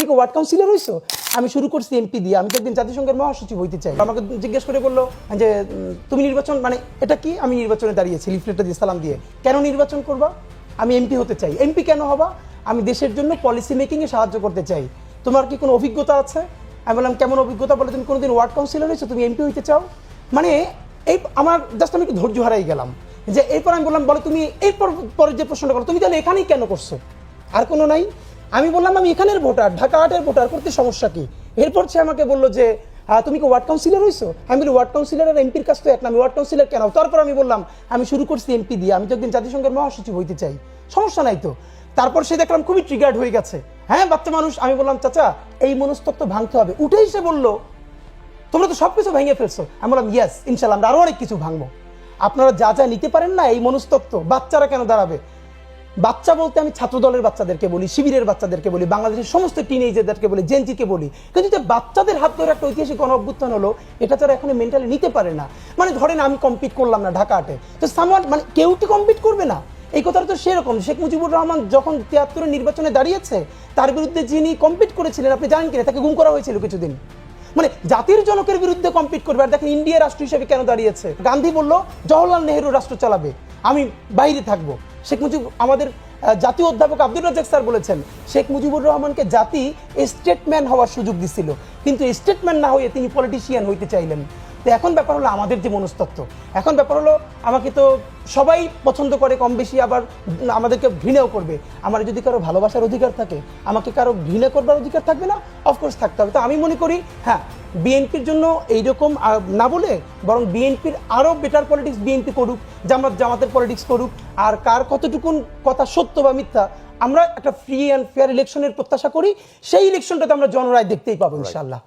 তুমি কি ward councillor হইছো? আমি শুরু করছি এমপি দিয়ে, আমি তো একদিন জাতিসংঘের মহাসচিব হইতে চাই। আমাকে জিজ্ঞেস করে বললো যে তুমি নির্বাচন মানে এটা কি? আমি নির্বাচনে দাঁড়িয়েছি লিফলেটটা দিয়ে সালাম দিয়ে। কেন নির্বাচন করবা? আমি এমপি হতে চাই। এমপি কেন হবা? আমি দেশের জন্য পলিসি মেকিংয়ে সাহায্য করতে চাই। তোমার কি কোনো অভিজ্ঞতা আছে? আমি বললাম কেমন অভিজ্ঞতা? বলে তুমি কোনোদিন ওয়ার্ড কাউন্সিলর হয়েছো, তুমি এমপি হইতে চাও? মানে এই আমার জাস্ট আমি একটু ধৈর্য হারাই গেলাম। যে এরপর আমি বললাম বলে তুমি এরপর পরের যে প্রশ্নটা করো, তুমি তাহলে এখানেই কেন করছো? আর কোনো নাই? আমি বললাম আমি এখানের ভোটার, ঢাকা ৮-এর ভোটার, করতে সমস্যা কি? এরপর সে আমাকে বললো যে তুমি কি ওয়ার্ড কাউন্সিলর হইছো? আমি বলি ওয়ার্ড কাউন্সিলর আর এমপির কাছ তো এক না, আমি ওয়ার্ড কাউন্সিলর কেন? তারপর আমি বললাম আমি শুরু করছি এমপি দিয়ে, আমি তো একদিন জাতিসংঘের মহাসচিব হইতে চাই, সমস্যা নাই তো। তারপর সে দেখলাম খুবই ট্রিগার্ড হয়ে গেছে। হ্যাঁ বাচ্চা মানুষ। আমি বললাম চাচা এই মনস্তত্ত্ব ভাঙতে হবে। উঠেই সে বললো তোমরা তো সব কিছু ভেঙে ফেলছো। আমি বললাম ইয়েস ইনশাল্লাহ আমরা আরো অনেক কিছু ভাঙবো। আপনারা যা যা নিতে পারেন না, এই মনস্তত্ত্ব বাচ্চারা কেন দাঁড়াবে? বাচ্চা বলতে আমি ছাত্র দলের বাচ্চাদেরকে বলি, শিবিরের বাচ্চাদেরকে বলি, বাংলাদেশের সমস্ত টিনেজারদেরকে বলি, জেনজিকে বলি। কিন্তু যে বাচ্চাদের হাত ধরে একটা ঐতিহাসিক গণ অভ্যুত্থান হলো, এটা তারা এখন মেন্টালি নিতে পারে না। মানে ধরেন আমি কম্পিট করলাম না ঢাকা ৮-এ, তো সামওয়ান মানে কেউ কি কম্পিট করবে না? এই কথাটা তো সেরকম। শেখ মুজিবুর রহমান যখন ৭৩-এর নির্বাচনে দাঁড়িয়েছে, তার বিরুদ্ধে যিনি কম্পিট করেছিলেন আপনি জানেন কিনা, তাকে গুম করা হয়েছিল কিছুদিন। মানে জাতির জনকের বিরুদ্ধে কম্পিট করবে। আর দেখেন ইন্ডিয়া রাষ্ট্র হিসেবে কেন দাঁড়িয়েছে? গান্ধী বলল জওহরলাল নেহরু রাষ্ট্র চালাবে, আমি বাইরে থাকবো। শেখ মুজিব আমাদের জাতীয় অধ্যাপক আব্দুর রাজ্জাক স্যার বলেছেন শেখ মুজিবুর রহমানকে জাতি স্টেটম্যান হওয়ার সুযোগ দিছিল, কিন্তু স্টেটম্যান না হয়ে তিনি পলিটিশিয়ান হইতে চাইলেন। তো এখন ব্যাপার হলো আমাদের যে মনস্তত্ত্ব, এখন ব্যাপার হলো আমাকে তো সবাই পছন্দ করে কম বেশি, আবার আমাদেরকে ঘৃণাও করবে। আমার যদি কারো ভালোবাসার অধিকার থাকে, আমাকে কারো ঘৃণা করবার অধিকার থাকবে না? অফকোর্স থাকতে হবে। তো আমি মনে করি হ্যাঁ বিএনপির জন্য এইরকম না বলে বরং বিএনপির আরও বেটার পলিটিক্স বিএনপি করুক, জামাতের পলিটিক্স করুক। আর কার কতটুকুন কথা সত্য বা মিথ্যা, আমরা একটা ফ্রি অ্যান্ড ফেয়ার ইলেকশনের প্রত্যাশা করি। সেই ইলেকশনটাতে আমরা জনরায় দেখতেই পাবো ইনশাআল্লাহ।